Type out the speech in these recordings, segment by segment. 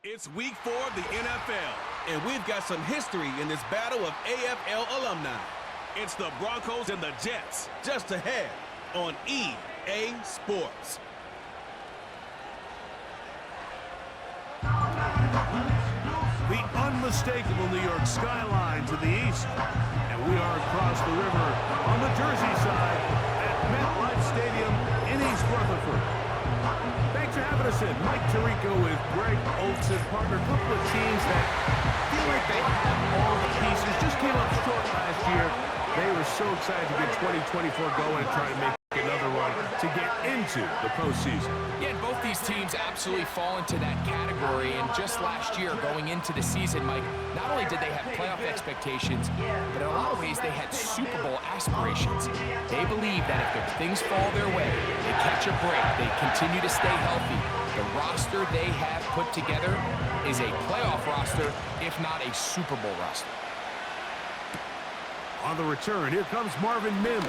It's week 4 of the NFL, and we've got some history in this battle of AFL alumni. It's the Broncos and the Jets, just ahead on EA Sports. The unmistakable New York skyline to the east, and we are across the river on the Jersey side at MetLife Stadium in East Rutherford. Thanks for having us in. Mike Tirico with Greg Olson, partner. A couple of teams that feel like they have all the pieces. Just came up short last year. They were so excited to get 2024 going and try to make another run to get into the postseason. Yeah, and both these teams absolutely fall into that category. And just last year, going into the season, Mike, not only did they have playoff expectations, but in a lot of ways they had Super Bowl aspirations. They believe that if things fall their way, they catch a break, they continue to stay healthy, the roster they have put together is a playoff roster, if not a Super Bowl roster. On the return, here comes Marvin Mims.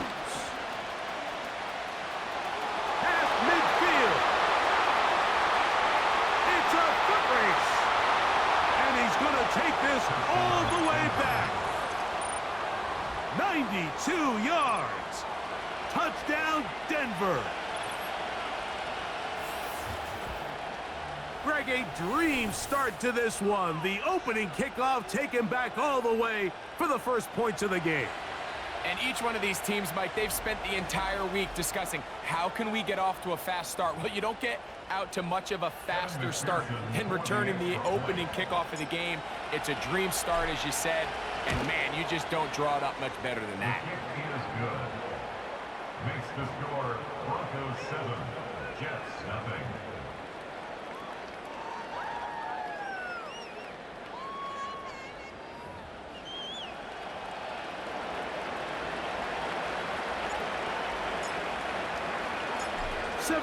Half midfield. It's a foot race. And he's going to take this all the way back. 92 yards. Touchdown, Denver. Greg, a dream start to this one. The opening kickoff taken back all the way for the first points of the game. And each one of these teams, Mike, they've spent the entire week discussing how can we get off to a fast start. Well, you don't get out to much of a faster start than returning the opening kickoff of the game. It's a dream start, as you said, and man, you just don't draw it up much better than that. Makes the score Broncos 7, Jets nothing.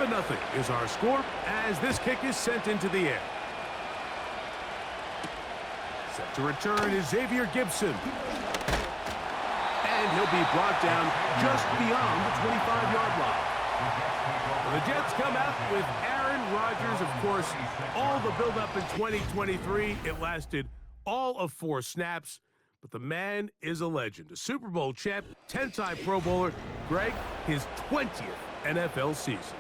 Nothing is our score as this kick is sent into the air. Set to return is Xavier Gibson. And he'll be brought down just beyond the 25-yard line. The Jets come out with Aaron Rodgers, of course, all the build-up in 2023. It lasted all of 4 snaps, but the man is a legend. A Super Bowl champ, 10-time Pro Bowler. Greg, his 20th NFL season.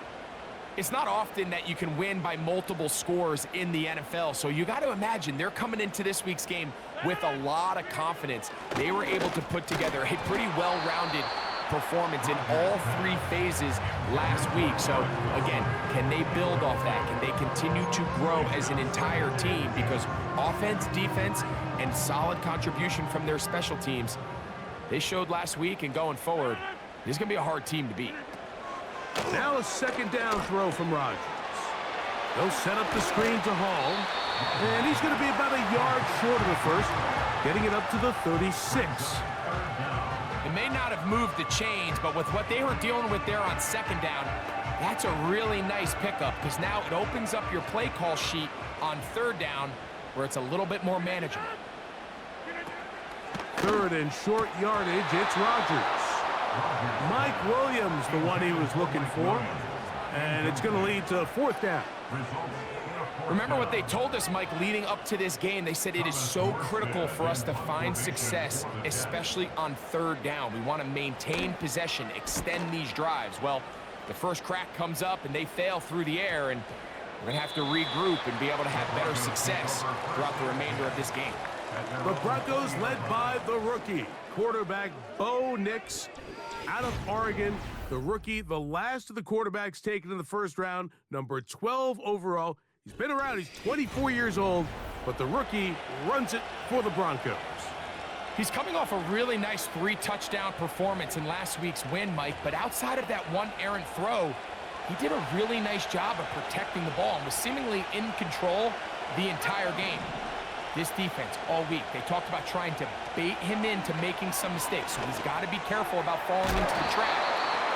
It's not often that you can win by multiple scores in the NFL, so you got to imagine they're coming into this week's game with a lot of confidence. They were able to put together a pretty well-rounded performance in all 3 phases last week. So, again, can they build off that? Can they continue to grow as an entire team? Because offense, defense, and solid contribution from their special teams, they showed last week, and going forward, this is going to be a hard team to beat. Now a second down throw from Rodgers. They'll set up the screen to Hall. And he's going to be about a yard short of the first, getting it up to the 36. It may not have moved the chains, but with what they were dealing with there on second down, that's a really nice pickup because now it opens up your play call sheet on third down where it's a little bit more manageable. Third and short yardage, it's Rodgers. Mike Williams, the one he was looking for, and it's going to lead to 4th down. Remember what they told us, Mike, leading up to this game. They said it is so critical for us to find success, especially on third down. We want to maintain possession, extend these drives. Well, the first crack comes up, and they fail through the air, and we're going to have to regroup and be able to have better success throughout the remainder of this game. The Broncos led by the rookie, quarterback Bo Nix out of Oregon. The rookie, the last of the quarterbacks taken in the first round, number 12 overall. He's been around, he's 24 years old, but the rookie runs it for the Broncos. He's coming off a really nice 3-touchdown performance in last week's win, Mike, but outside of that one errant throw, he did a really nice job of protecting the ball and was seemingly in control the entire game. This defense all week, they talked about trying to bait him into making some mistakes, so he's got to be careful about falling into the trap.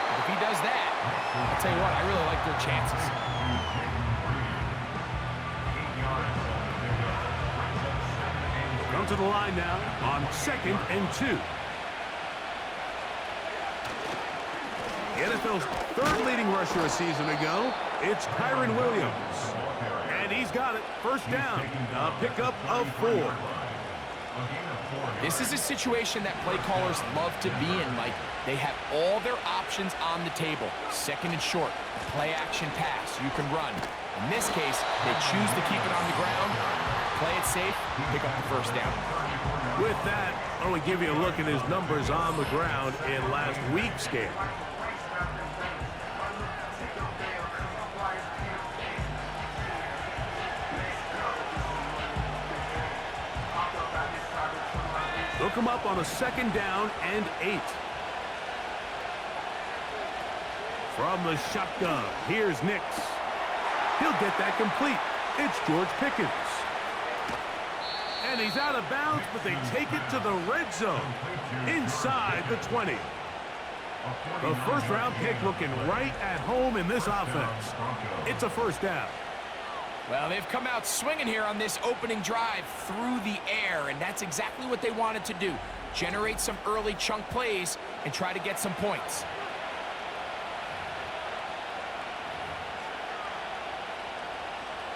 But if he does that, I'll tell you what, I really like their chances. Come to the line now on 2nd and 2. The NFL's 3rd leading rusher a season ago, it's Kyren Williams. And he's got it. First down. A pickup of 4. This is a situation that play callers love to be in, Mike. They have all their options on the table. Second and short, play action pass, you can run. In this case, they choose to keep it on the ground, play it safe, pick up the first down. With that, I want to give you a look at his numbers on the ground in last week's game. Look him up on a 2nd down and 8. From the shotgun, here's Nix. He'll get that complete. It's George Pickens. And he's out of bounds, but they take it to the red zone. Inside the 20. The first-round pick looking right at home in this offense. It's a first down. Well, they've come out swinging here on this opening drive through the air, and that's exactly what they wanted to do. Generate some early chunk plays and try to get some points.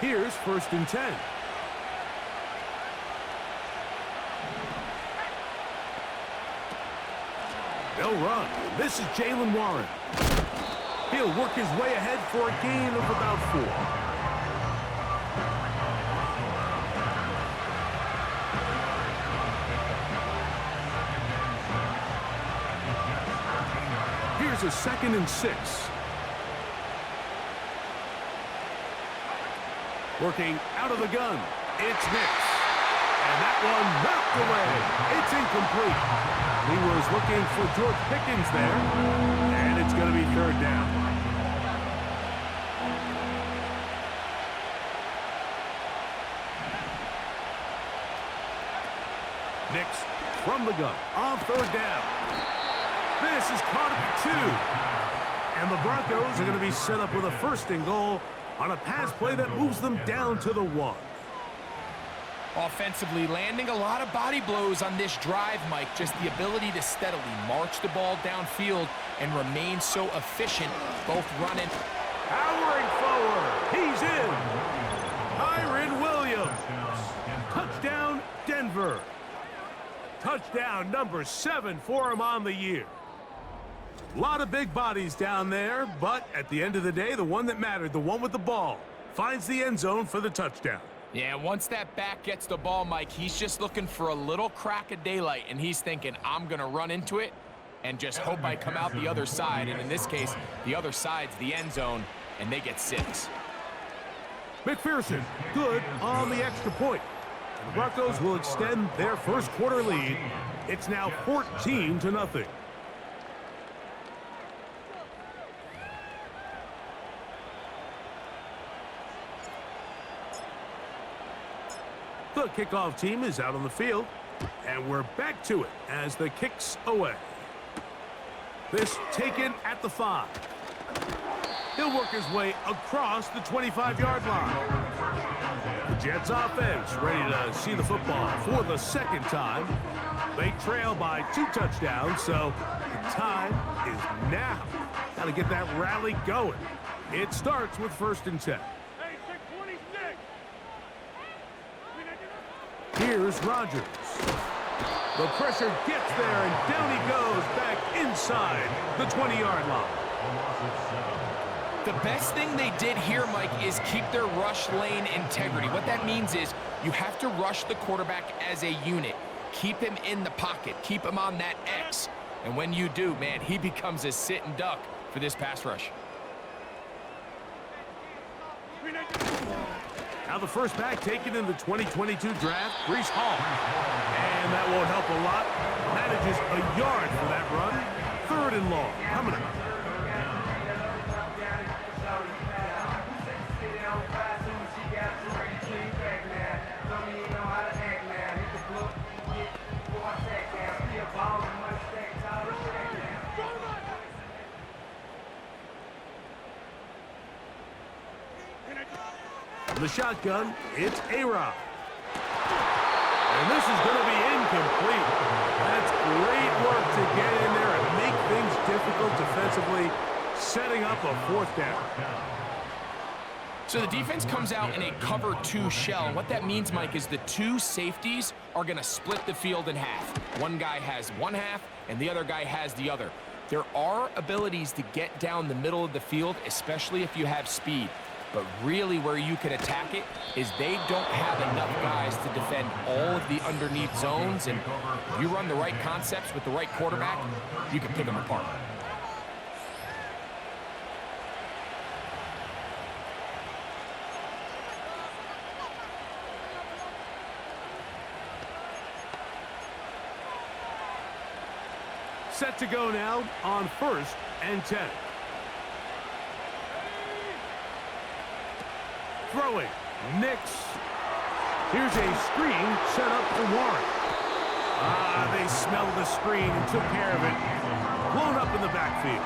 Here's 1st and 10. They'll run. This is Jaylen Warren. He'll work his way ahead for a gain of about 4. Here's a 2nd and 6. Working out of the gun. It's Nix. And that one knocked away. It's incomplete. He was looking for George Pickens there. And it's going to be 3rd down. Nix from the gun on 3rd down. This is caught at 2. And the Broncos are going to be set up with a 1st and goal on a pass play that moves them down to the 1. Offensively, landing a lot of body blows on this drive, Mike. Just the ability to steadily march the ball downfield and remain so efficient, both running. Powering forward. He's in. Kyren Williams. Touchdown, Denver. Touchdown number 7 for him on the year. A lot of big bodies down there, but at the end of the day, the one that mattered, the one with the ball, finds the end zone for the touchdown. Yeah, once that back gets the ball, Mike, he's just looking for a little crack of daylight, and he's thinking, I'm going to run into it and just hope I come out the other side. And in this case, the other side's the end zone, and they get 6. McPherson, good on the extra point. The Broncos will extend their first quarter lead. It's now 14-0. The kickoff team is out on the field, and we're back to it as the kick's away. This taken at the 5. He'll work his way across the 25-yard line. The Jets offense ready to see the football for the 2nd time. They trail by 2 touchdowns, so the time is now. Got to get that rally going. It starts with 1st and 10. Here's Rodgers. The pressure gets there, and down he goes back inside the 20-yard line. The best thing they did here, Mike, is keep their rush lane integrity. What that means is you have to rush the quarterback as a unit. Keep him in the pocket. Keep him on that X. And when you do, man, he becomes a sit and duck for this pass rush. Now the first back taken in the 2022 draft, Breece Hall. And that won't help a lot. Manages a yard for that run. 3rd and long. Coming up. The shotgun, it's A-Rod. And this is going to be incomplete. That's great work to get in there and make things difficult defensively, setting up a 4th down. So the defense comes out in a cover 2 shell. And what that means, Mike, is the 2 safeties are going to split the field in half. One guy has one half, and the other guy has the other. There are abilities to get down the middle of the field, especially if you have speed. But really where you can attack it is they don't have enough guys to defend all of the underneath zones. And if you run the right concepts with the right quarterback, you can pick them apart. Set to go now on 1st and 10. Throwing. Nix. Here's a screen set up for Warren. They smelled the screen and took care of it. Blown up in the backfield.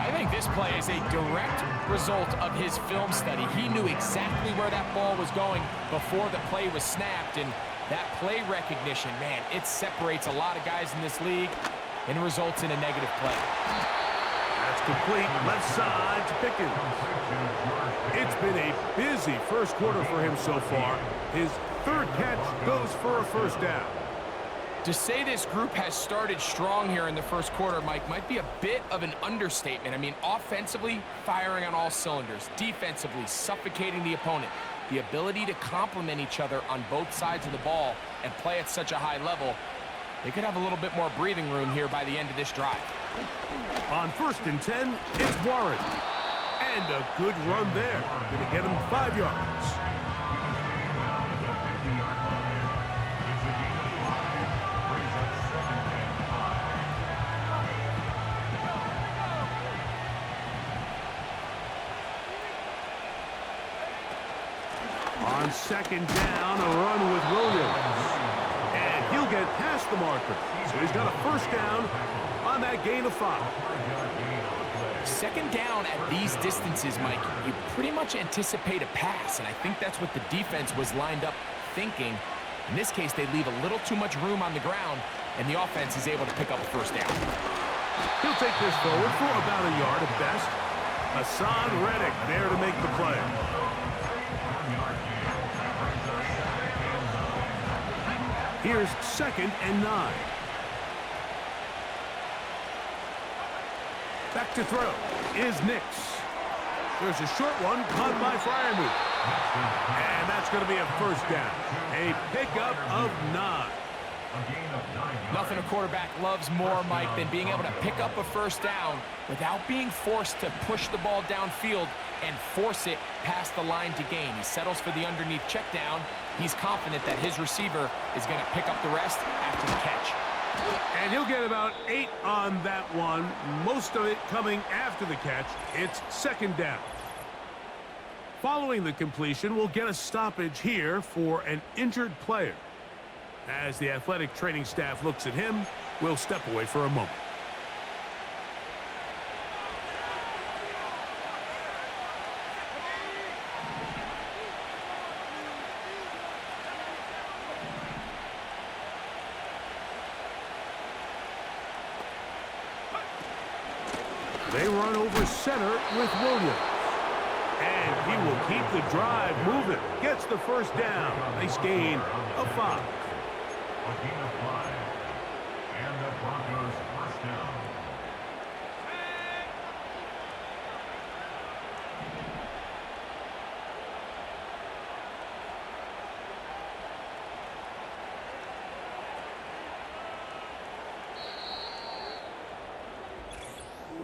I think this play is a direct result of his film study. He knew exactly where that ball was going before the play was snapped, and that play recognition, man, it separates a lot of guys in this league and results in a negative play. That's complete. Left side to Pickens. It's been a busy first quarter for him so far. His 3rd catch goes for a 1st down. To say this group has started strong here in the first quarter, Mike, might be a bit of an understatement. I mean, offensively, firing on all cylinders. Defensively, suffocating the opponent. The ability to complement each other on both sides of the ball and play at such a high level, they could have a little bit more breathing room here by the end of this drive. On 1st and 10, it's Warren. And a good run there. Going to get him 5 yards. On 2nd down, a run with Williams. And he'll get past the marker. So he's got a 1st down on that gain of 5. 2nd down at these distances, Mike, you pretty much anticipate a pass, and I think that's what the defense was lined up thinking. In this case, they leave a little too much room on the ground, and the offense is able to pick up a 1st down. He'll take this forward for about a yard at best. Hassan Reddick there to make the play. Here's 2nd and 9. Back to throw is Nix. There's a short one caught by Freiermuth. And that's going to be a 1st down. A pickup of 9. Nothing a quarterback loves more, Mike, than being able to pick up a 1st down without being forced to push the ball downfield and force it past the line to gain. He settles for the underneath check down. He's confident that his receiver is going to pick up the rest after the catch. And he'll get about 8 on that one, most of it coming after the catch. It's 2nd down. Following the completion, we'll get a stoppage here for an injured player. As the athletic training staff looks at him, we'll step away for a moment. They run over center with Williams. And he will keep the drive moving. Gets the 1st down. Nice gain of 5. A gain of 5. And the Broncos 1st down.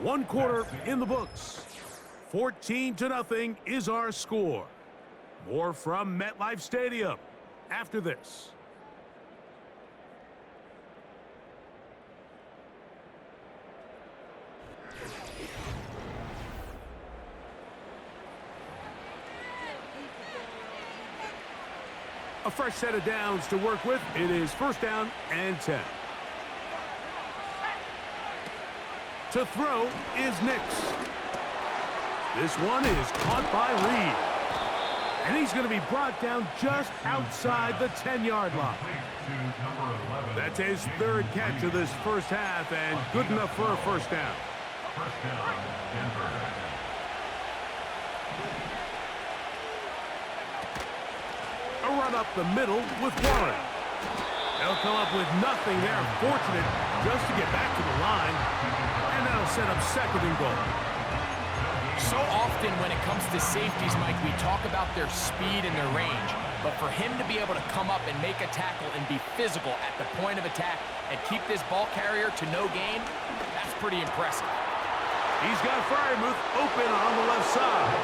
One quarter in the books. 14-0 is our score. More from MetLife Stadium after this. A fresh set of downs to work with. It is 1st down and 10. To throw is Nix. This one is caught by Reed. And he's going to be brought down just outside the 10-yard line. That's his 3rd catch of this 1st half and good enough for a 1st down. 1st down, Denver. They'll run up the middle with Warren. They'll come up with nothing there. Fortunate just to get back to the line. And that'll set up second and goal. So often when it comes to safeties, Mike, we talk about their speed and their range. But for him to be able to come up and make a tackle and be physical at the point of attack and keep this ball carrier to no gain, that's pretty impressive. He's got Freiermuth open on the left side.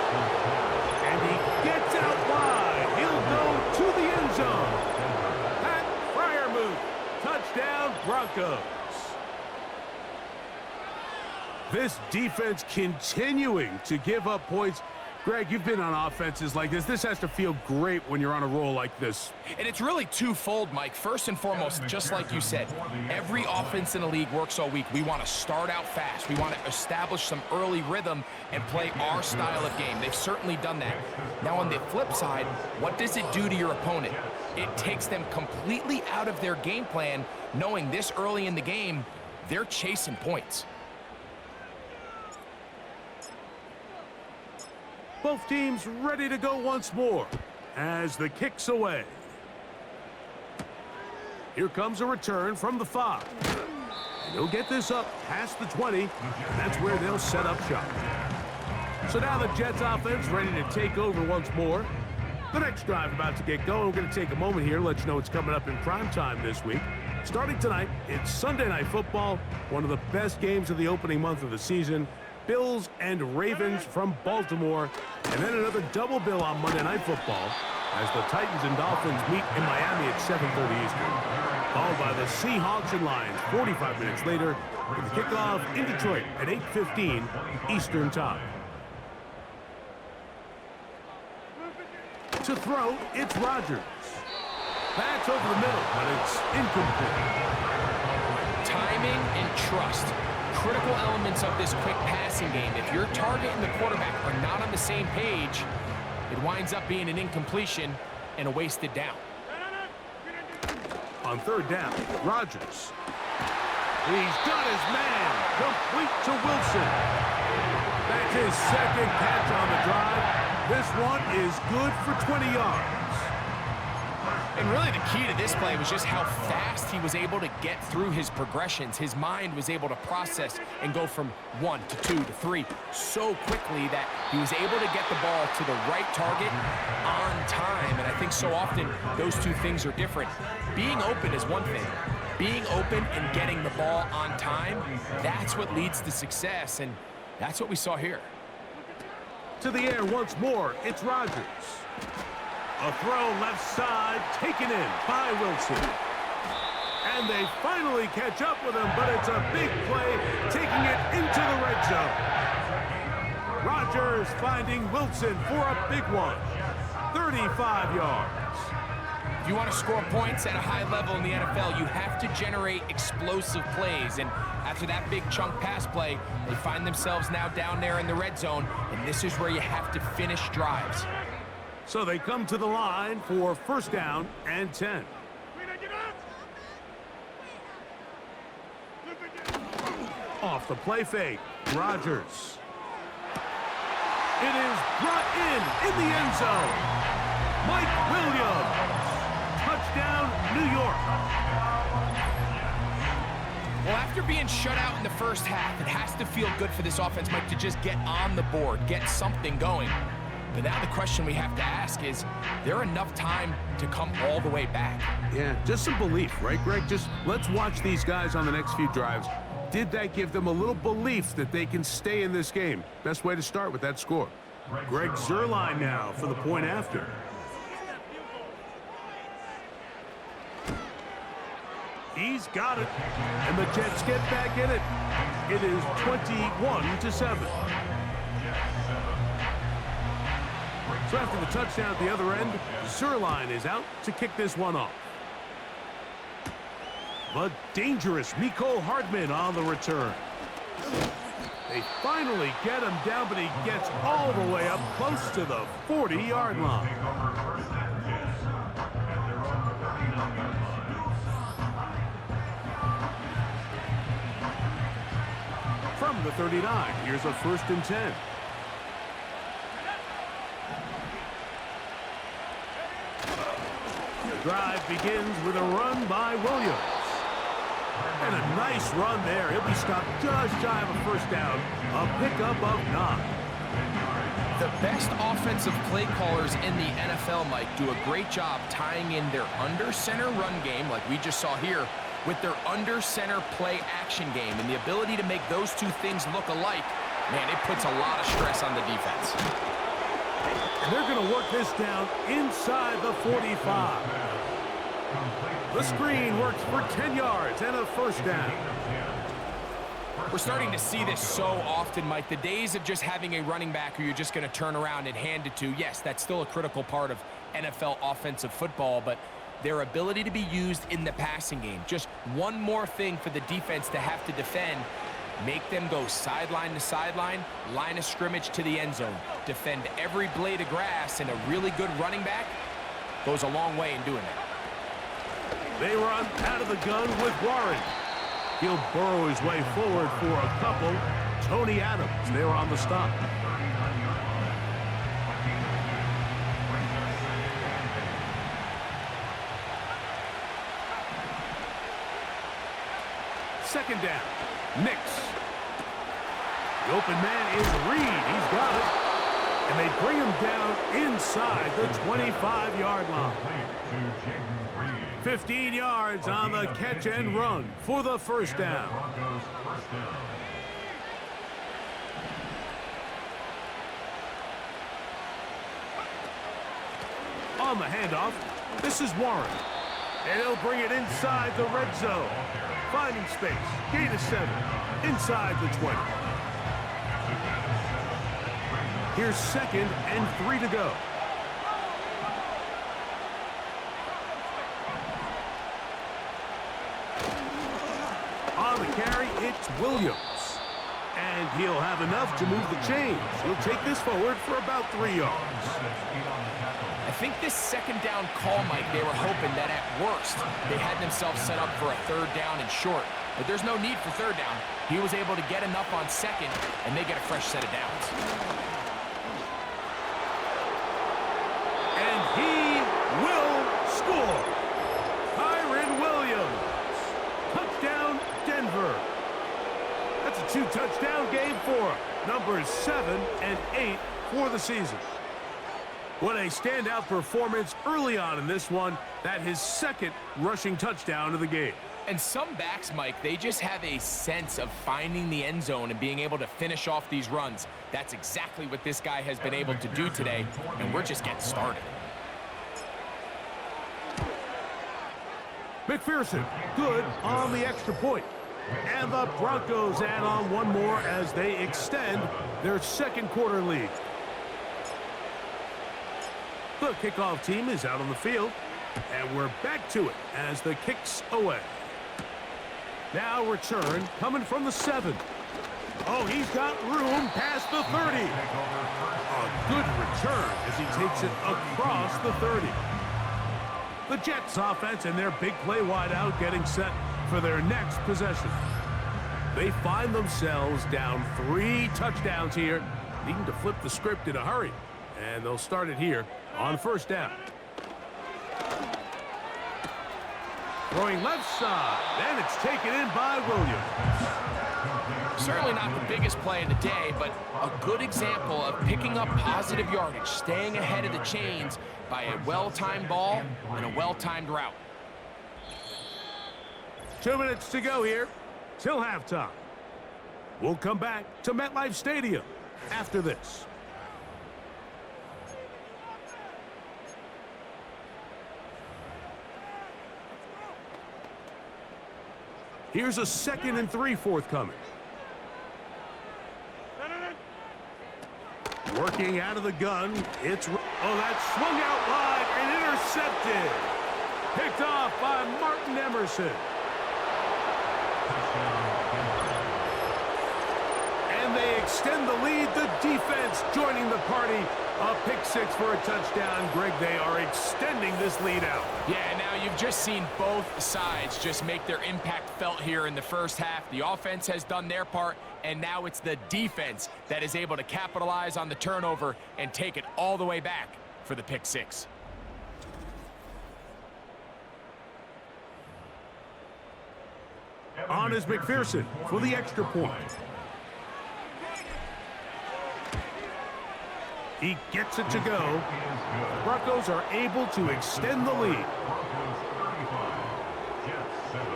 And he gets out wide. He'll go to the end zone. Pat Freiermuth, touchdown Broncos. This defense continuing to give up points. Greg, you've been on offenses like this. This has to feel great when you're on a roll like this. And it's really twofold, Mike. First and foremost, just like you said, every offense in the league works all week. We want to start out fast. We want to establish some early rhythm and play our style of game. They've certainly done that. Now, on the flip side, what does it do to your opponent? It takes them completely out of their game plan, knowing this early in the game, they're chasing points. Both teams ready to go once more as the kick's away. Here comes a return from the 5. And he'll get this up past the 20, and that's where they'll set up shop. So now the Jets offense ready to take over once more. The next drive about to get going. We're going to take a moment here, let you know what's coming up in prime time this week. Starting tonight, it's Sunday Night Football, one of the best games of the opening month of the season. Bills and Ravens from Baltimore, and then another double bill on Monday Night Football as the Titans and Dolphins meet in Miami at 7:30 Eastern, followed by the Seahawks and Lions 45 minutes later with the kickoff in Detroit at 8:15 Eastern Time. To throw, it's Rodgers. That's over the middle, but it's incomplete. Timing and trust. Critical elements of this quick passing game. If your target and the quarterback are not on the same page, it winds up being an incompletion and a wasted down. On third down, Rodgers. He's got his man, complete to Wilson. That's his second catch on the drive. This one is good for 20 yards. And really the key to this play was just how fast he was able to get through his progressions. His mind was able to process and go from 1 to 2 to 3 so quickly that he was able to get the ball to the right target on time. And I think so often those two things are different. Being open is one thing. Being open and getting the ball on time, that's what leads to success. And that's what we saw here. To the air once more, it's Rodgers. A throw left side, taken in by Wilson. And they finally catch up with him, but it's a big play, taking it into the red zone. Rodgers finding Wilson for a big one. 35 yards. If you want to score points at a high level in the NFL, you have to generate explosive plays. And after that big chunk pass play, they find themselves now down there in the red zone, and this is where you have to finish drives. So they come to the line for first down and 10. Off the play fake, Rodgers. It is brought in the end zone. Mike Williams. Touchdown, New York. Well, after being shut out in the first half, it has to feel good for this offense, Mike, to just get on the board, get something going. But now the question we have to ask is there enough time to come all the way back? Yeah, just some belief, right, Greg? Just let's watch these guys on the next few drives. Did that give them a little belief that they can stay in this game? Best way to start with that score. Greg Zuerlein now for the point after. He's got it. And the Jets get back in it. It is 21-7. So after the touchdown at the other end, Zuerlein is out to kick this one off. The dangerous Mecole Hardman on the return. They finally get him down, but he gets all the way up close to the 40-yard line. From the 39, here's a 1st and 10. drive begins with a run by Williams. And a nice run there. He'll be stopped just shy of a first down. A pickup of 9. The best offensive play callers in the NFL, Mike, do a great job tying in their under-center run game, like we just saw here, with their under-center play action game. And the ability to make those two things look alike, man, it puts a lot of stress on the defense. And they're going to work this down inside the 45. The screen works for 10 yards and a first down. We're starting to see this so often, Mike. The days of just having a running back who you're just going to turn around and hand it to, yes, that's still a critical part of NFL offensive football, but their ability to be used in the passing game, just one more thing for the defense to have to defend, make them go sideline to sideline, line of scrimmage to the end zone, defend every blade of grass, and a really good running back goes a long way in doing that. They run out of the gun with Warren. He'll burrow his way forward for a couple. Tony Adams there on the stop. Second down. Nix. The open man is Reed. He's got it. And they bring him down inside the 25-yard line. 15 yards on the catch and run for the first down. On the handoff, this is Warren. And he'll bring it inside the red zone. Finding space, gain of 7, inside the 20. Here's 2nd and 3 to go. On the carry, it's Williams. And he'll have enough to move the chains. He'll take this forward for about 3 yards. I think this second down call, Mike, they were hoping that at worst they had themselves set up for a 3rd down and short. But there's no need for 3rd down. He was able to get enough on 2nd, and they get a fresh set of downs. And he will score. Kyren Williams. Touchdown, Denver. That's a 2-touchdown game for him. Numbers 7 and 8 for the season. What a standout performance early on in this one. That his 2nd rushing touchdown of the game. And some backs, Mike, they just have a sense of finding the end zone and being able to finish off these runs. That's exactly what this guy has been able to do today, and we're just getting started. McPherson, good on the extra point. And the Broncos add on one more as they extend their 2nd quarter lead. The kickoff team is out on the field, and we're back to it as the kick's away. Now return coming from the 7. Oh, he's got room past the 30. A good return as he takes it across the 30. The Jets offense and their big play wideout getting set for their next possession. They find themselves down 3 touchdowns here, needing to flip the script in a hurry. And they'll start it here on 1st down. Throwing left side, and it's taken in by Williams. Certainly not the biggest play of the day, but a good example of picking up positive yardage, staying ahead of the chains by a well-timed ball and a well-timed route. 2 minutes to go here till halftime. We'll come back to MetLife Stadium after this. Here's a 2nd and 3 forthcoming. Working out of the gun, it's... Oh, that swung out wide and intercepted. Picked off by Martin Emerson. And they extend the lead. The defense joining the party. A pick 6 for a touchdown. Greg, they are extending this lead out. Yeah, now you've just seen both sides just make their impact felt here in the first half. The offense has done their part, and now it's the defense that is able to capitalize on the turnover and take it all the way back for the pick 6. one is McPherson for the extra point. He gets it to go. The Broncos are able to extend the lead. Broncos 35, Jets 7.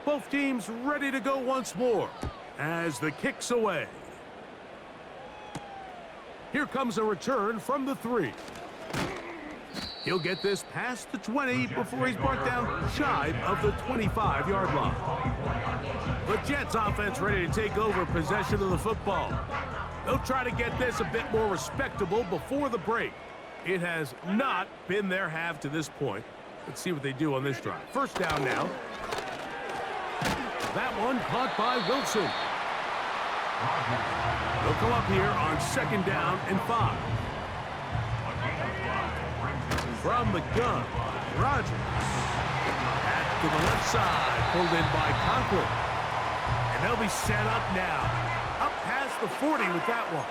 Both teams ready to go once more as the kick's away. Here comes a return from the 3. He'll get this past the 20 before he's brought down shy of the 25-yard line. The Jets offense ready to take over possession of the football. They'll try to get this a bit more respectable before the break. It has not been their half to this point. Let's see what they do on this drive. First down now. That one caught by Wilson. They'll come up here on second down and 5. From the gun, Rodgers. Back to the left side, pulled in by Conklin. And they'll be set up now. Up past the 40 with that one.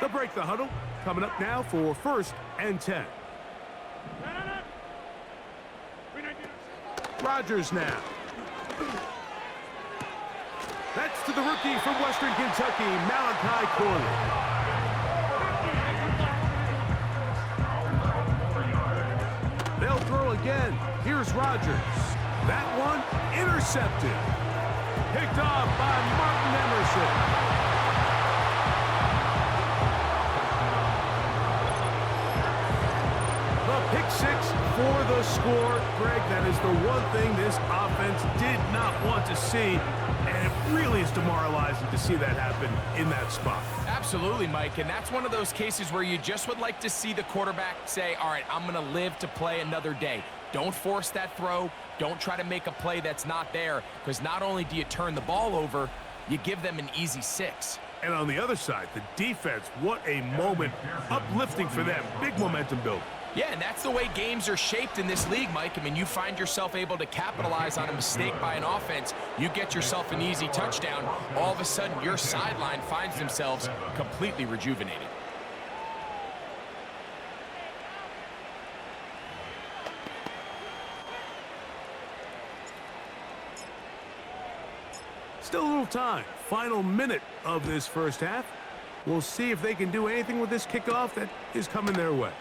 They'll break the huddle. Coming up now for 1st and 10. Rodgers now. That's to the rookie from Western Kentucky, Malachi Corley. They'll throw again. Here's Rodgers. That one intercepted. Picked off by Martin Emerson. The pick 6 for the score. Greg, that is the one thing this offense did not want to see. And it really is demoralizing to see that happen in that spot. Absolutely, Mike, and that's one of those cases where you just would like to see the quarterback say, all right, I'm going to live to play another day. Don't force that throw. Don't try to make a play that's not there, because not only do you turn the ball over, you give them an easy 6. And on the other side, the defense, what a moment. Uplifting for them. Big momentum build. Yeah, and that's the way games are shaped in this league, Mike. I mean, you find yourself able to capitalize on a mistake by an offense. You get yourself an easy touchdown. All of a sudden, your sideline finds themselves completely rejuvenated. Still a little time. Final minute of this first half. We'll see if they can do anything with this kickoff that is coming their way.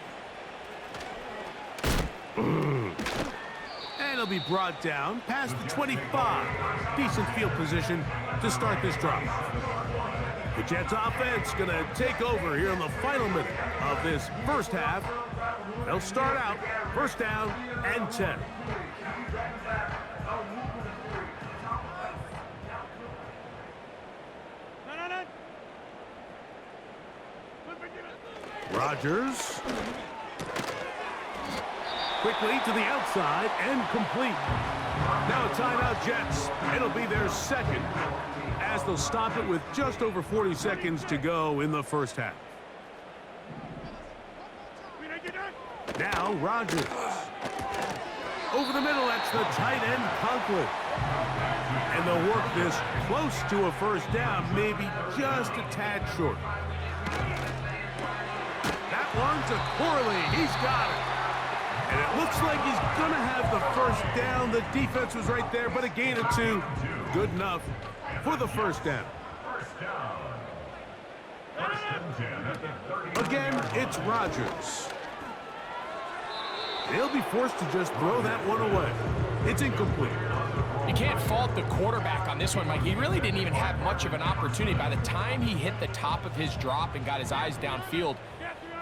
And he'll be brought down past the 25. Decent field position to start this drive. The Jets offense going to take over here in the final minute of this first half. They'll start out 1st down and 10. Rodgers. Quickly to the outside and complete. Now a timeout, Jets. It'll be their second as they'll stop it with just over 40 seconds to go in the first half. Now Rodgers. Over the middle, that's the tight end, Conklin. And they'll work this close to a first down, maybe just a tad short. That one to Corley. He's got it. And it looks like he's going to have the first down. The defense was right there, but a gain of 2. Good enough for the first down. Again, it's Rodgers. He'll be forced to just throw that one away. It's incomplete. You can't fault the quarterback on this one, Mike. He really didn't even have much of an opportunity. By the time he hit the top of his drop and got his eyes downfield,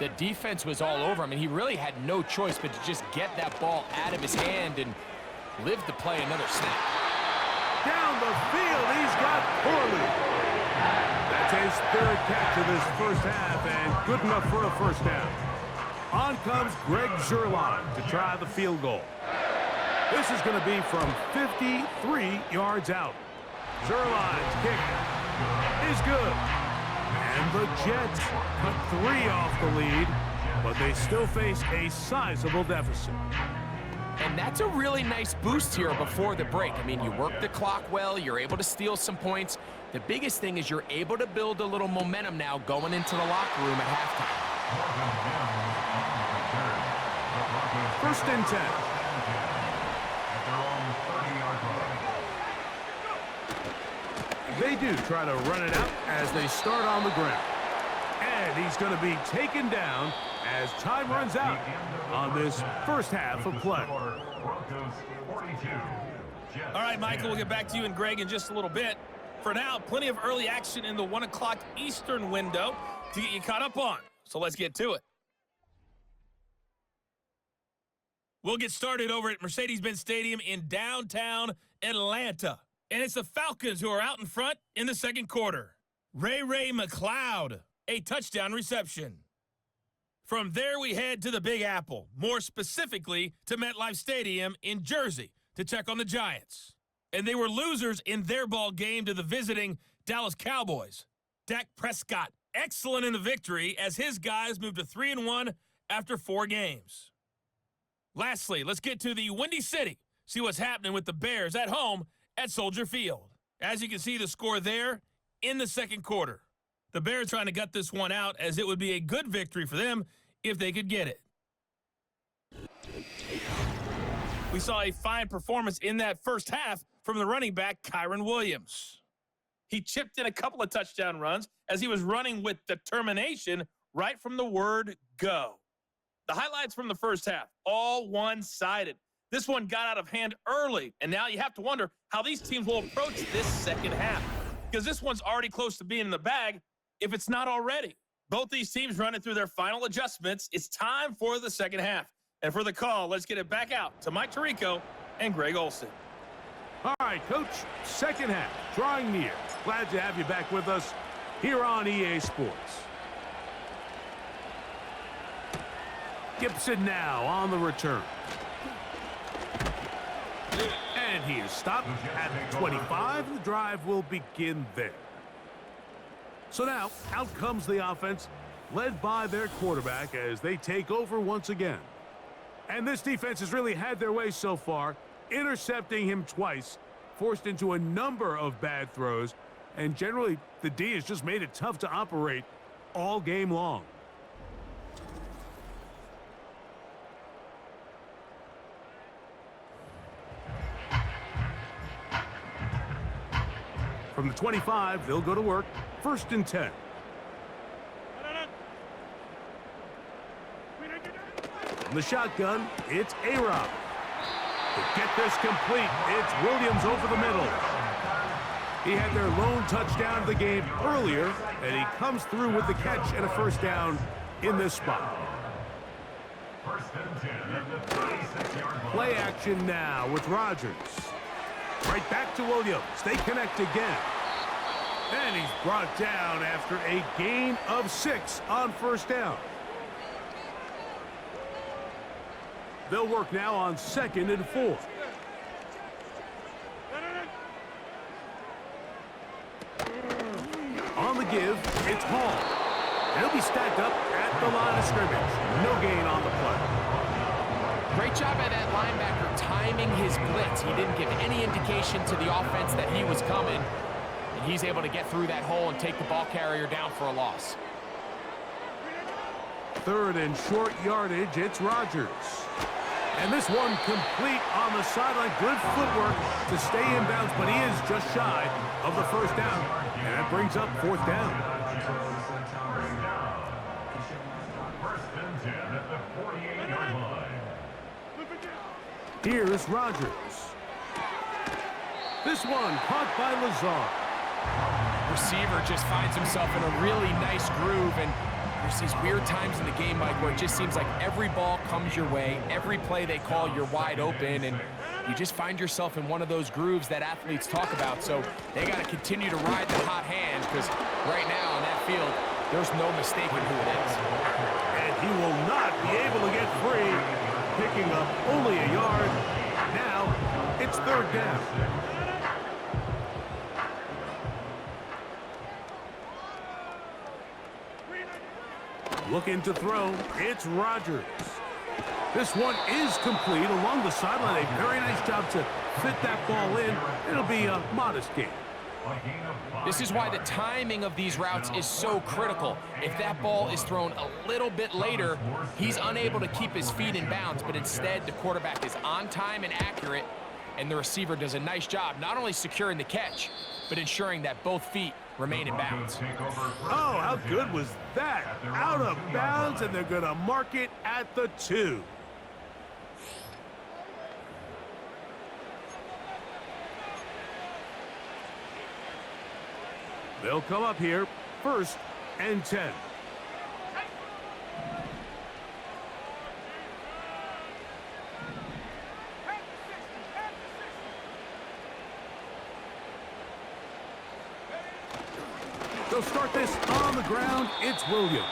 the defense was all over him, and he really had no choice but to just get that ball out of his hand and live to play another snap. Down the field, he's got Corley. That's his 3rd catch of this first half, and good enough for a first down. On comes Greg Zuerlein to try the field goal. This is going to be from 53 yards out. Zuerlein's kick is good. And the Jets cut 3 off the lead, but they still face a sizable deficit. And that's a really nice boost here before the break. I mean, you work the clock well, you're able to steal some points. The biggest thing is you're able to build a little momentum now going into the locker room at halftime. First and 10. At their own 30-yard line. They do try to run it out as they start on the ground. And he's going to be taken down as time runs out on this first half of play. Broncos 42. All right, Michael, we'll get back to you and Greg in just a little bit. For now, plenty of early action in the 1 o'clock Eastern window to get you caught up on. So let's get to it. We'll get started over at Mercedes-Benz Stadium in downtown Atlanta. And it's the Falcons who are out in front in the second quarter. Ray McCloud, a touchdown reception. From there, we head to the Big Apple, more specifically to MetLife Stadium in Jersey to check on the Giants. And they were losers in their ball game to the visiting Dallas Cowboys. Dak Prescott, excellent in the victory as his guys moved to 3-1 after 4 games. Lastly, let's get to the Windy City, see what's happening with the Bears at home at Soldier Field. As you can see, the score there in the second quarter. The Bears trying to gut this one out as it would be a good victory for them if they could get it. We saw a fine performance in that first half from the running back, Kyron Williams. He chipped in a couple of touchdown runs as he was running with determination right from the word go. The highlights from the first half, all one-sided. This one got out of hand early, and now you have to wonder how these teams will approach this second half, because this one's already close to being in the bag if it's not already. Both these teams running through their final adjustments. It's time for the second half. And for the call, let's get it back out to Mike Tirico and Greg Olson. All right, Coach, second half, drawing near. Glad to have you back with us here on EA Sports. Gibson now on the return. And he is stopped at 25. The drive will begin there. So now, out comes the offense, led by their quarterback as they take over once again. And this defense has really had their way so far, intercepting him twice, forced into a number of bad throws, and generally, the D has just made it tough to operate all game long. From the 25, they'll go to work. First and 10. From the shotgun, it's A-Rob. To get this complete, it's Williams over the middle. He had their lone touchdown of the game earlier, and he comes through with the catch and a first down in this spot. First and 10 at the 36-yard line. Play action now with Rodgers. Right back to Williams. They connect again. And he's brought down after a gain of 6 on first down. They'll work now on 2nd and 4. On the give, it's Hall. He'll be stacked up at the line of scrimmage. No gain on the play. Great job by that linebacker timing his blitz. He didn't give any indication to the offense that he was coming. And he's able to get through that hole and take the ball carrier down for a loss. 3rd and short yardage, it's Rodgers. And this one complete on the sideline. Good footwork to stay in bounds, but he is just shy of the first down. And that brings up 4th down. First and 10 at the 48-yard line. Here's Rodgers. This one caught by Lazard. Receiver just finds himself in a really nice groove, and there's these weird times in the game, Mike, where it just seems like every ball comes your way, every play they call, you're wide open, and you just find yourself in one of those grooves that athletes talk about. So they got to continue to ride the hot hand, because right now on that field, there's no mistaking who it is. And he will not be able to get free, picking up only a yard. Now it's 3rd down. Looking to throw, it's Rodgers. This one is complete along the sideline. A very nice job to fit that ball in. It'll be a modest gain. A gain of 5 This is why the yards. timing of these routes is so critical. If that ball is thrown a little bit later, he's unable to keep his feet in bounds, but instead the quarterback is on time and accurate, and the receiver does a nice job not only securing the catch, but ensuring that both feet remain in bounds. Oh, how good was that? Out of bounds, and they're going to mark it at the 2. They'll come up here, 1st and 10. They'll start this on the ground. It's Williams.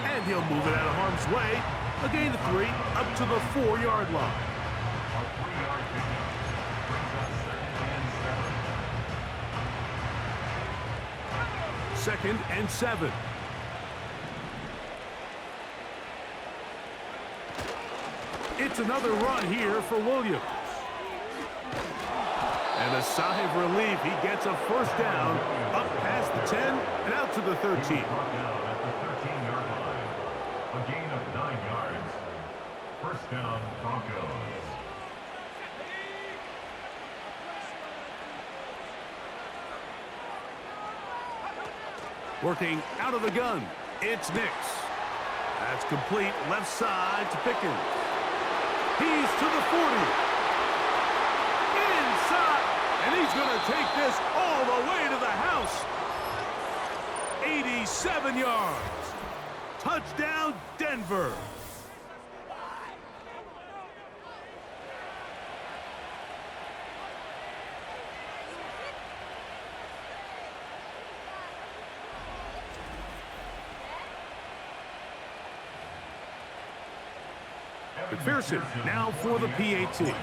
And he'll move it out of harm's way. A gain of 3 up to the 4-yard line. A 3-yard pickup brings up 2nd and 7. 2nd and 7. It's another run here for Williams. And a sigh of relief. He gets a 1st down up past the 10 and out to the 13. Brought down at the 13-yard line. A gain of 9 yards. 1st down, Broncos. Working out of the gun. It's Nix. That's complete left side to Pickens. He's to the 40. Inside. And he's going to take this all the way to the house. 87 yards. Touchdown, Denver. McPherson now for the PAT.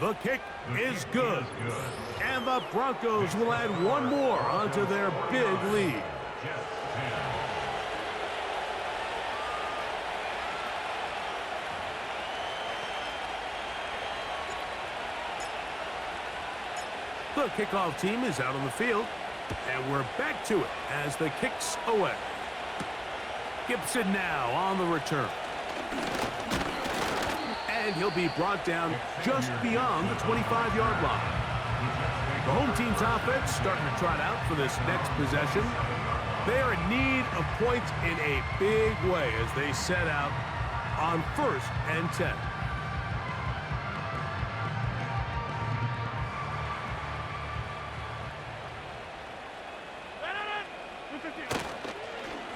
The kick is good. And the Broncos will add one more onto their big lead. The kickoff team is out on the field. And we're back to it as the kick's away. Gibson now on the return. And he'll be brought down just beyond the 25-yard line. The home team's offense starting to trot out for this next possession. They are in need of points in a big way as they set out on 1st and 10.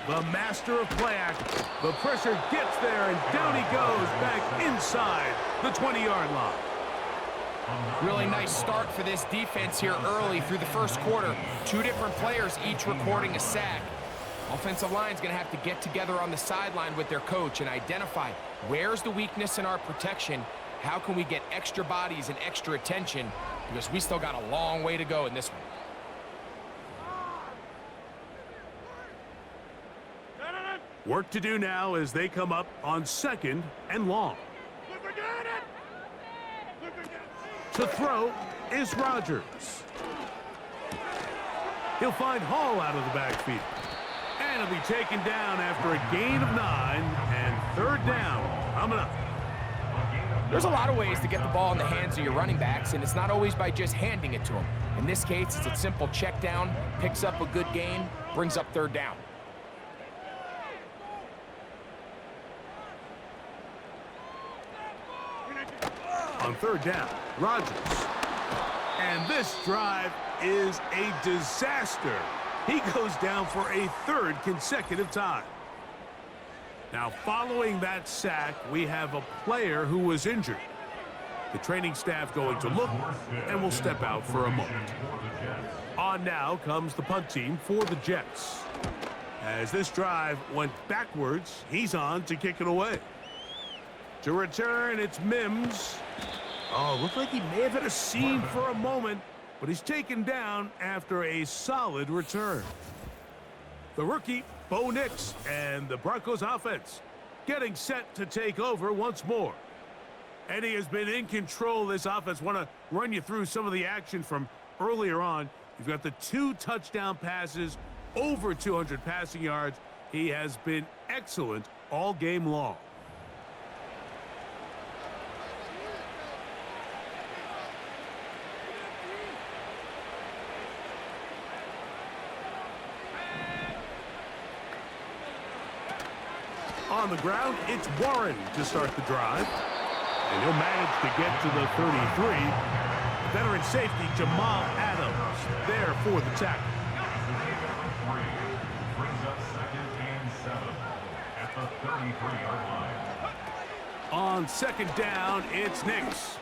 The master of play action. The pressure gets there, and down he goes back inside the 20-yard line. Really nice start for this defense here early through the 1st quarter. 2 different players each recording a sack. Offensive line's going to have to get together on the sideline with their coach and identify where's the weakness in our protection, how can we get extra bodies and extra attention, because we still got a long way to go in this one. Work to do now as they come up on 2nd and long. To throw is Rodgers. He'll find Hall out of the backfield. And he'll be taken down after a gain of 9 and 3rd down. Coming up. There's a lot of ways to get the ball in the hands of your running backs, and it's not always by just handing it to them. In this case, it's a simple check down, picks up a good gain, brings up 3rd down. On 3rd down, Rodgers. And this drive is a disaster. He goes down for a 3rd consecutive time. Now, following that sack, we have a player who was injured. The training staff going to look and will step out for a moment. On now comes the punt team for the Jets. As this drive went backwards, he's on to kick it away. To return, it's Mims. Oh, looked like he may have had a seam for a moment, but he's taken down after a solid return. The rookie, Bo Nix, and the Broncos offense getting set to take over once more. And he has been in control of this offense. Want to run you through some of the action from earlier on. You've got the 2 touchdown passes, over 200 passing yards. He has been excellent all game long. On the ground, it's Warren to start the drive. And he'll manage to get to the 33. Veteran safety Jamal Adams there for the tackle. Brings up 2nd and 7 at the 33-yard line. On 2nd down, it's Nix.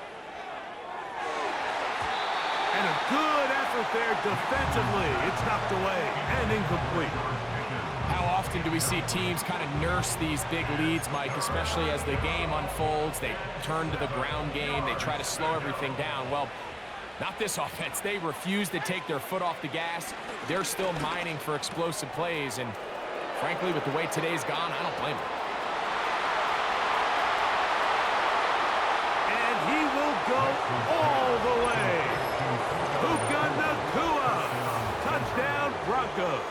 And a good effort there defensively. It's knocked away and incomplete. How often do we see teams kind of nurse these big leads, Mike, especially as the game unfolds? They turn to the ground game. They try to slow everything down. Well, not this offense. They refuse to take their foot off the gas. They're still mining for explosive plays. And frankly, with the way today's gone, I don't blame them. And he will go all the way. Puka Nacua. Touchdown, Broncos.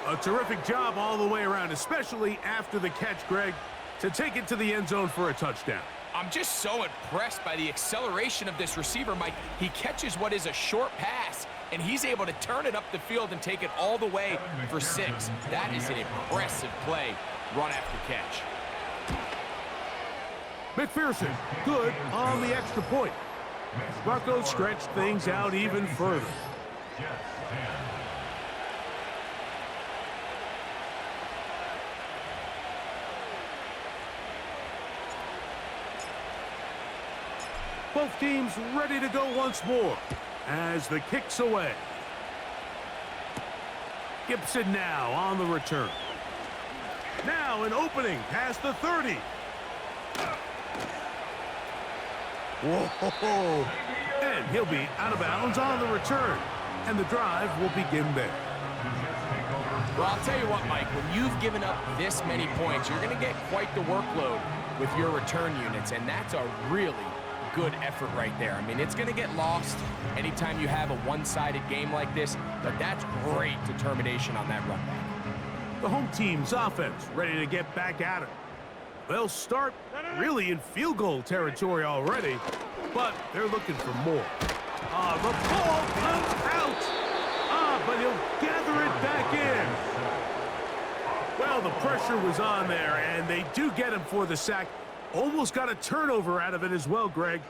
A terrific job all the way around, especially after the catch, Greg, to take it to the end zone for a touchdown. I'm just so impressed by the acceleration of this receiver, Mike. He catches what is a short pass, and he's able to turn it up the field and take it all the way for 6. That is an impressive play, run after catch. McPherson, good on the extra point. Broncos stretch things out even further. Both teams ready to go once more as the kick's away. Gibson now on the return. Now an opening past the 30. Whoa! And he'll be out of bounds on the return. And the drive will begin there. Well, I'll tell you what, Mike, when you've given up this many points, you're going to get quite the workload with your return units, and that's a really good effort right there. I mean, it's going to get lost anytime you have a one-sided game like this, but that's great determination on that run back. The home team's offense ready to get back at it. They'll start really in field goal territory already, but they're looking for more. The ball comes out. But he'll gather it back in. Well, the pressure was on there, and they do get him for the sack. Almost got a turnover out of it as well, Greg.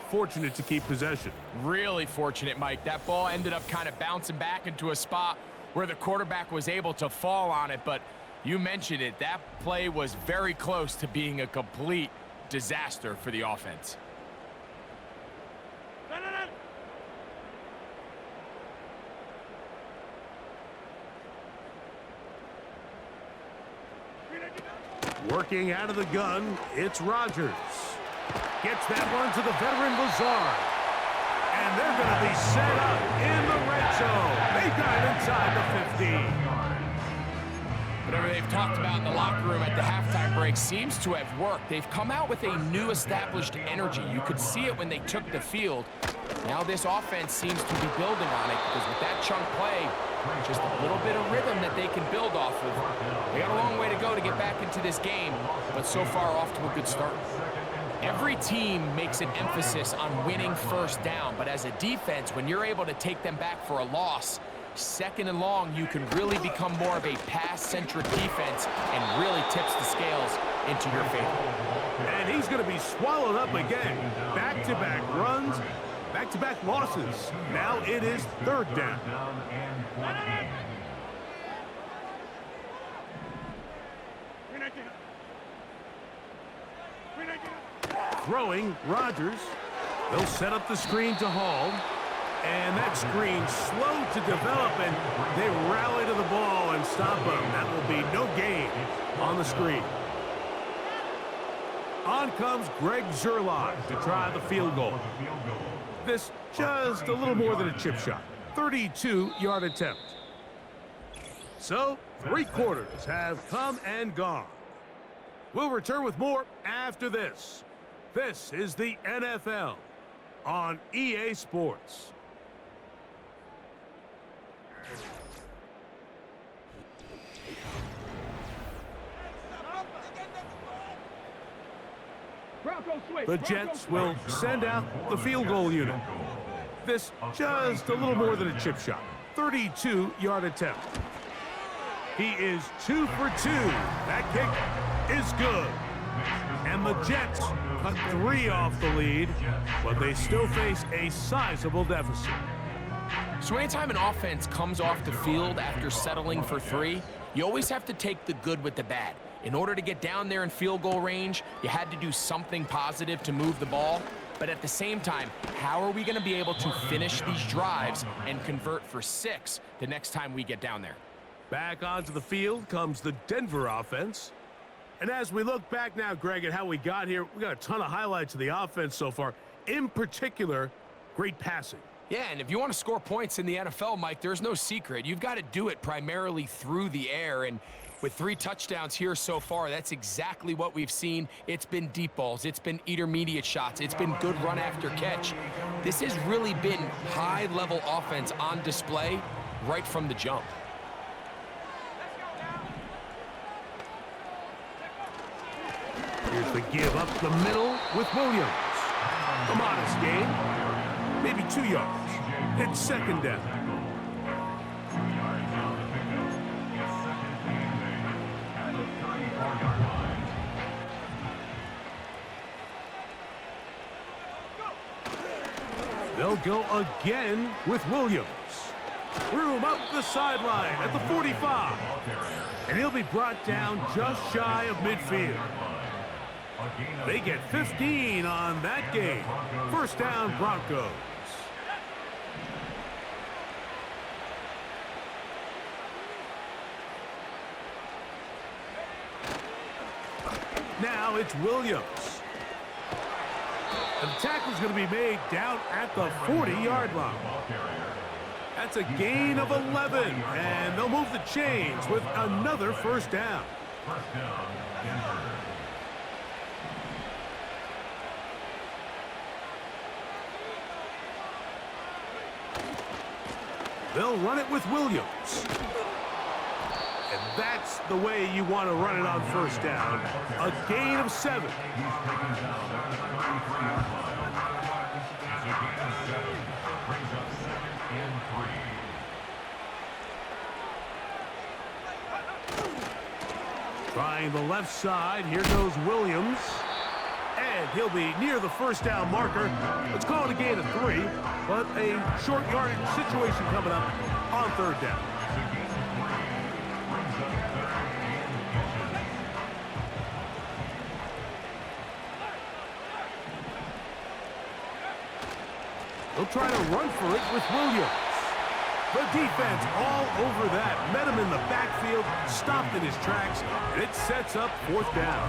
Fortunate to keep possession. Really fortunate, Mike. That ball ended up kind of bouncing back into a spot where the quarterback was able to fall on it, but you mentioned it. That play was very close to being a complete disaster for the offense. Working out of the gun, it's Rodgers. Gets that one to the veteran Lazard. And they're going to be set up in the red zone. They got it inside the 15. Whatever they've talked about in the locker room at the halftime break seems to have worked. They've come out with a new established energy. You could see it when they took the field. Now this offense seems to be building on it because with that chunk play, just a little bit of rhythm that they can build off of. They got a long way to go to get back into this game, but so far off to a good start. Every team makes an emphasis on winning first down, but as a defense, when you're able to take them back for a loss, 2nd and long, you can really become more of a pass-centric defense and really tips the scales into your favor. And he's going to be swallowed up again. Back-to-back runs, back-to-back losses. Now it is 3rd down. Throwing, Rodgers. They'll set up the screen to Hall. And that screen slow to develop, and they rally to the ball and stop him. That will be no gain on the screen. On comes Greg Zerline to try the field goal. This just a little more than a chip shot. 32-yard attempt. So, 3 quarters have come and gone. We'll return with more after this. This is the NFL on EA Sports. The Jets will send out the field goal unit. This just a little more than a chip shot. 32-yard attempt. He is 2 for 2. That kick is good. And the Jets cut 3 off the lead, but they still face a sizable deficit. So anytime an offense comes off the field after settling for 3, you always have to take the good with the bad. In order to get down there in field goal range, you had to do something positive to move the ball. But at the same time, how are we going to be able to finish these drives and convert for 6 the next time we get down there? Back onto the field comes the Denver offense. And as we look back now, Greg, at how we got here, we got a ton of highlights of the offense so far. In particular, great passing. Yeah, and if you want to score points in the NFL, Mike, there's no secret. You've got to do it primarily through the air. And with 3 touchdowns here so far, that's exactly what we've seen. It's been deep balls. It's been intermediate shots. It's been good run after catch. This has really been high-level offense on display right from the jump. Here's the give up the middle with Williams. A modest gain, maybe 2 yards. It's second down. They'll go again with Williams. Room up the sideline at the 45. And he'll be brought down just shy of midfield. They get 15 on that game. First down, Broncos. Now it's Williams. And the tackle's going to be made down at the 40-yard line. That's a gain of 11, and they'll move the chains with another first down. First down, Denver. They'll run it with Williams. And that's the way you want to run it on first down. A gain of 7. He's taken down at the 33-yard line. It's a gain of 7. Brings up 2nd and 3. Trying the left side. Here goes Williams. And he'll be near the first down marker. Let's call it a gain of 3. But a short yardage situation coming up on third down. They'll try to run for it with Williams. The defense all over that. Met him in the backfield, stopped in his tracks, and it sets up 4th down.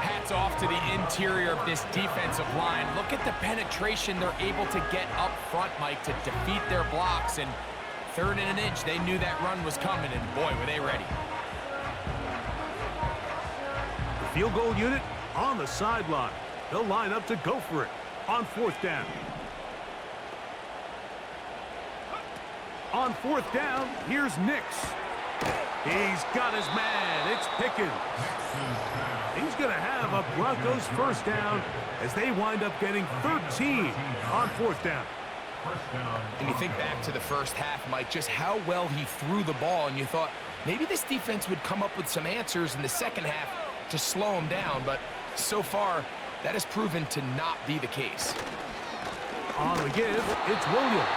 Hats off to the interior of this defensive line. Look at the penetration they're able to get up front, Mike, to defeat their blocks. And 3rd and an inch, they knew that run was coming, and boy, were they ready. The field goal unit on the sideline. They'll line up to go for it on 4th down. On 4th down, here's Nix. He's got his man. It's Pickens. He's going to have a Broncos first down as they wind up getting 13 on 4th down. And you think back to the first half, Mike, just how well he threw the ball, and you thought maybe this defense would come up with some answers in the second half to slow him down, but so far, that has proven to not be the case. On the give, it's Williams.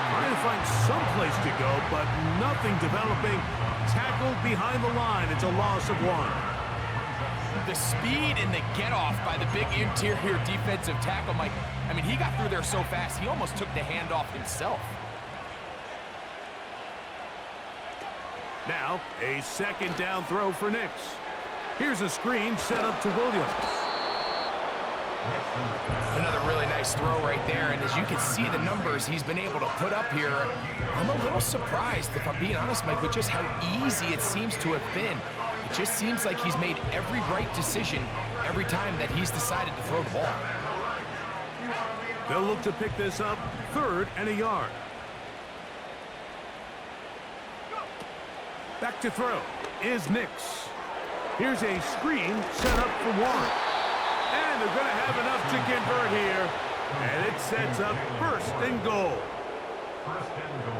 Trying to find some place to go, but nothing developing. Tackled behind the line. It's a loss of 1. The speed and the get-off by the big interior defensive tackle, Mike, I mean, he got through there so fast, he almost took the handoff himself. Now, a second down throw for Nix. Here's a screen set up to Williams. Another really nice throw right there, and as you can see the numbers he's been able to put up here, I'm a little surprised, if I'm being honest, Mike, with just how easy it seems to have been. It just seems like he's made every right decision every time that he's decided to throw the ball. They'll look to pick this up, 3rd and a yard. Back to throw is Nix. Here's a screen set up for Warren. And they're going to have enough to convert here. And it sets up 1st and goal.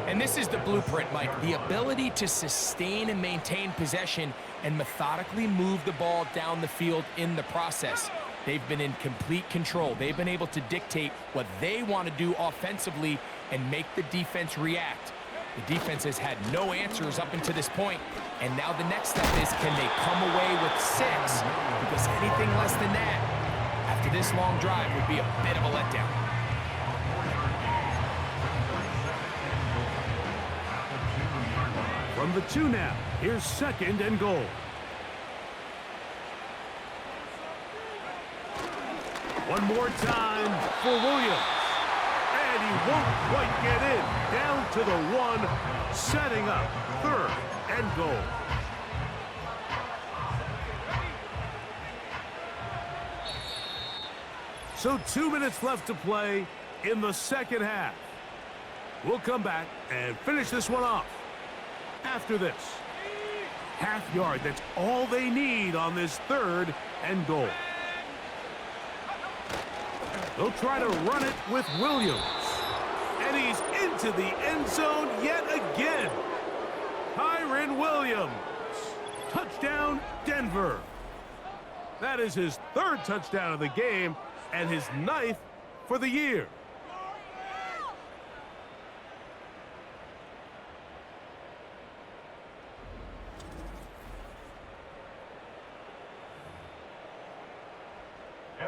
And this is the blueprint, Mike. The ability to sustain and maintain possession and methodically move the ball down the field in the process. They've been in complete control. They've been able to dictate what they want to do offensively and make the defense react. The defense has had no answers up until this point, and now the next step is, can they come away with 6? Because anything less than that, after this long drive, would be a bit of a letdown. From the 2 now, here's 2nd and goal. One more time for Williams. And he won't quite get in. Down to the 1, setting up 3rd and goal. So 2 minutes left to play in the 2nd half. We'll come back and finish this one off after this. Half yard, that's all they need on this 3rd and goal. They'll try to run it with Williams. And he's into the end zone yet again. Kyren Williams. Touchdown, Denver. That is his 3rd touchdown of the game and his 9th for the year.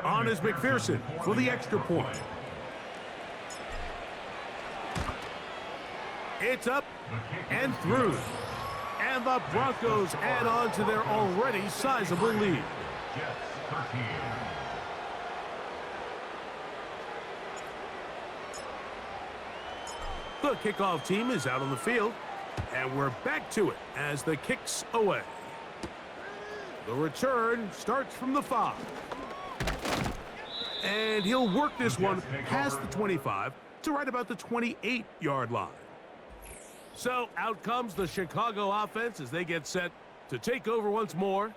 On is McPherson for the extra point. It's up and through. And the Broncos add on to their already sizable lead. The kickoff team is out on the field. And we're back to it as the kick's away. The return starts from the 5. And he'll work this one past the 25 to right about the 28-yard line. So out comes the Chicago offense as they get set to take over once more.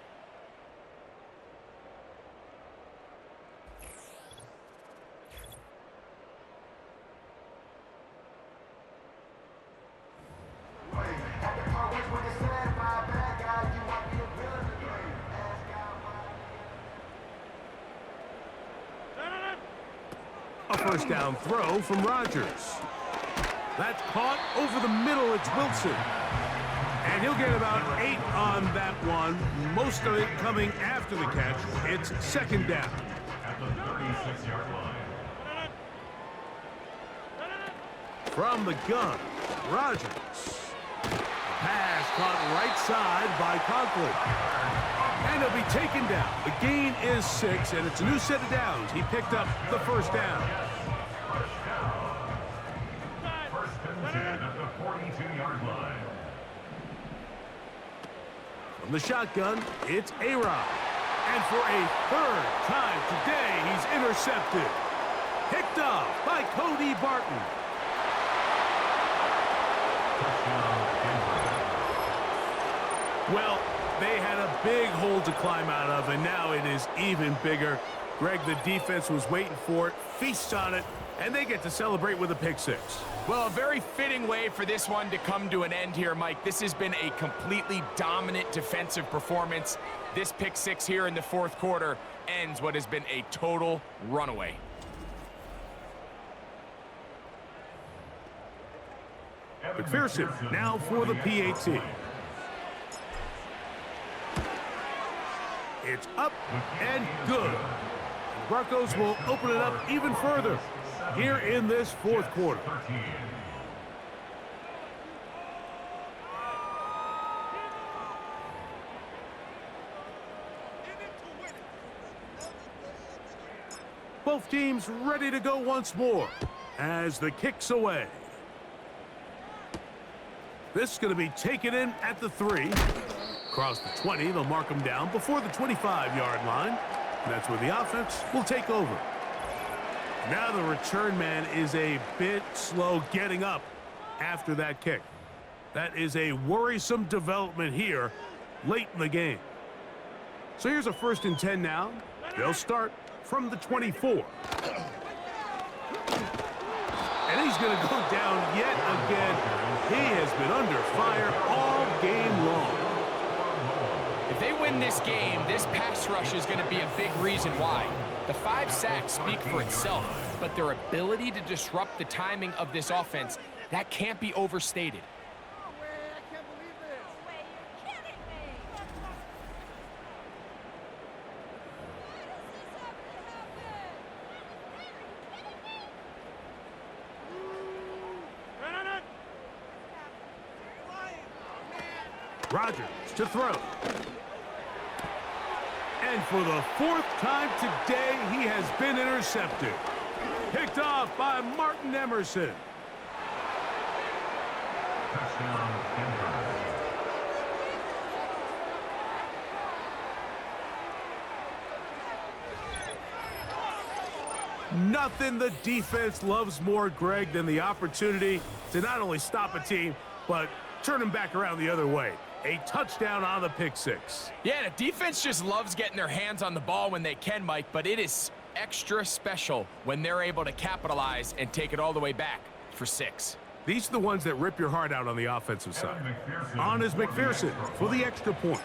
A first down throw from Rodgers. That's caught over the middle. It's Wilson. And he'll get about 8 on that one. Most of it coming after the catch. It's 2nd down. At the 36-yard line. From the gun, Rodgers. Pass caught right side by Conklin. And he'll be taken down. The gain is 6, and it's a new set of downs. He picked up the first down. First and 10 at the 42-yard line. From the shotgun, it's A-Rod. And for a 3rd time today, he's intercepted. Picked off by Cody Barton. Well, they had a big hole to climb out of, and now it is even bigger. Greg, the defense was waiting for it, feasts on it, and they get to celebrate with a pick 6. Well, a very fitting way for this one to come to an end here, Mike. This has been a completely dominant defensive performance. This pick 6 here in the 4th quarter ends what has been a total runaway. McPherson now for the PAT. It's up and good. The Broncos will open it up even further here in this 4th quarter. Both teams ready to go once more as the kick's away. This is going to be taken in at the 3. Across the 20, they'll mark him down before the 25-yard line. And that's where the offense will take over. Now the return man is a bit slow getting up after that kick. That is a worrisome development here late in the game. So here's a 1st and 10 now. They'll start from the 24. And he's going to go down yet again. He has been under fire all game long. If they win this game, this pass rush is going to be a big reason why. The 5 sacks speak for itself, but their ability to disrupt the timing of this offense, that can't be overstated. Rodgers to throw. And for the 4th time today, he has been intercepted. Picked off by Martin Emerson. Touchdown, Denver. Nothing the defense loves more, Greg, than the opportunity to not only stop a team, but turn them back around the other way. A touchdown on the pick 6. Yeah, the defense just loves getting their hands on the ball when they can, Mike, but it is extra special when they're able to capitalize and take it all the way back for 6. These are the ones that rip your heart out on the offensive side. On is McPherson for the extra point.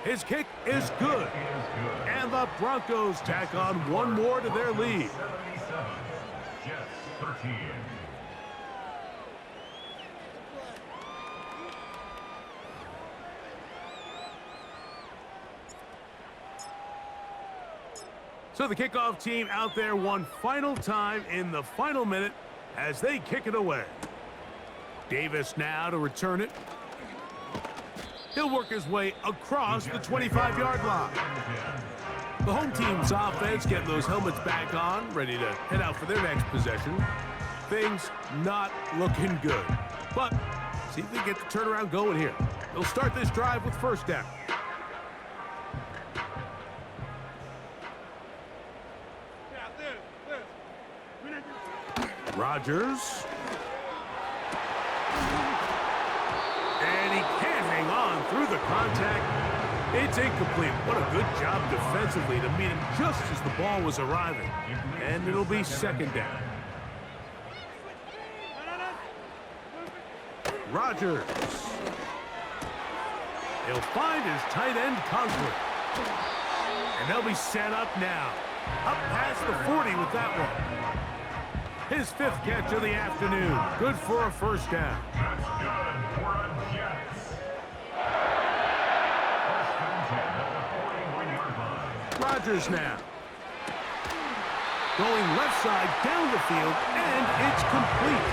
His kick is good. And the Broncos tack on one more to their lead. 77, Jets 13. So the kickoff team out there one final time in the final minute as they kick it away. Davis now to return it. He'll work his way across the 25-yard line. The home team's offense getting those helmets back on, ready to head out for their next possession. Things not looking good. But see if they get the turnaround going here. They'll start this drive with 1st down. Rodgers. And he can't hang on through the contact. It's incomplete. What a good job defensively to meet him just as the ball was arriving. And it'll be 2nd down. Rodgers. He'll find his tight end Conklin. And they'll be set up now. Up past the 40 with that one. His 5th catch of the afternoon. Good for a 1st down. That's good for a Jets. 1st and 10 at the 41-yard line. Rodgers now. Going left side down the field, and it's complete.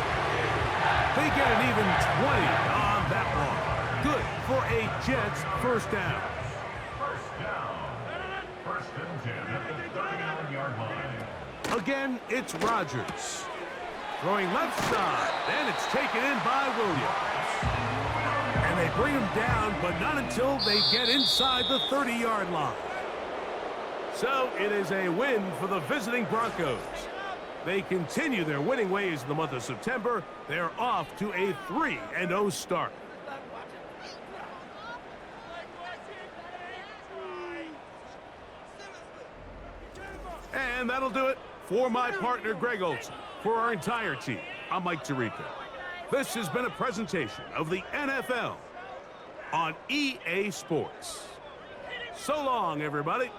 They get an even 20 on that one. Good for a Jets 1st down. 1st down. 1st and 10 at the 39-yard line. Again, it's Rodgers. Throwing left side, and it's taken in by Williams. And they bring him down, but not until they get inside the 30-yard line. So it is a win for the visiting Broncos. They continue their winning ways in the month of September. They're off to a 3-0 start. And that'll do it for my partner, Greg Olson. For our entire team, I'm Mike Tirico. This has been a presentation of the NFL on EA Sports. So long, everybody.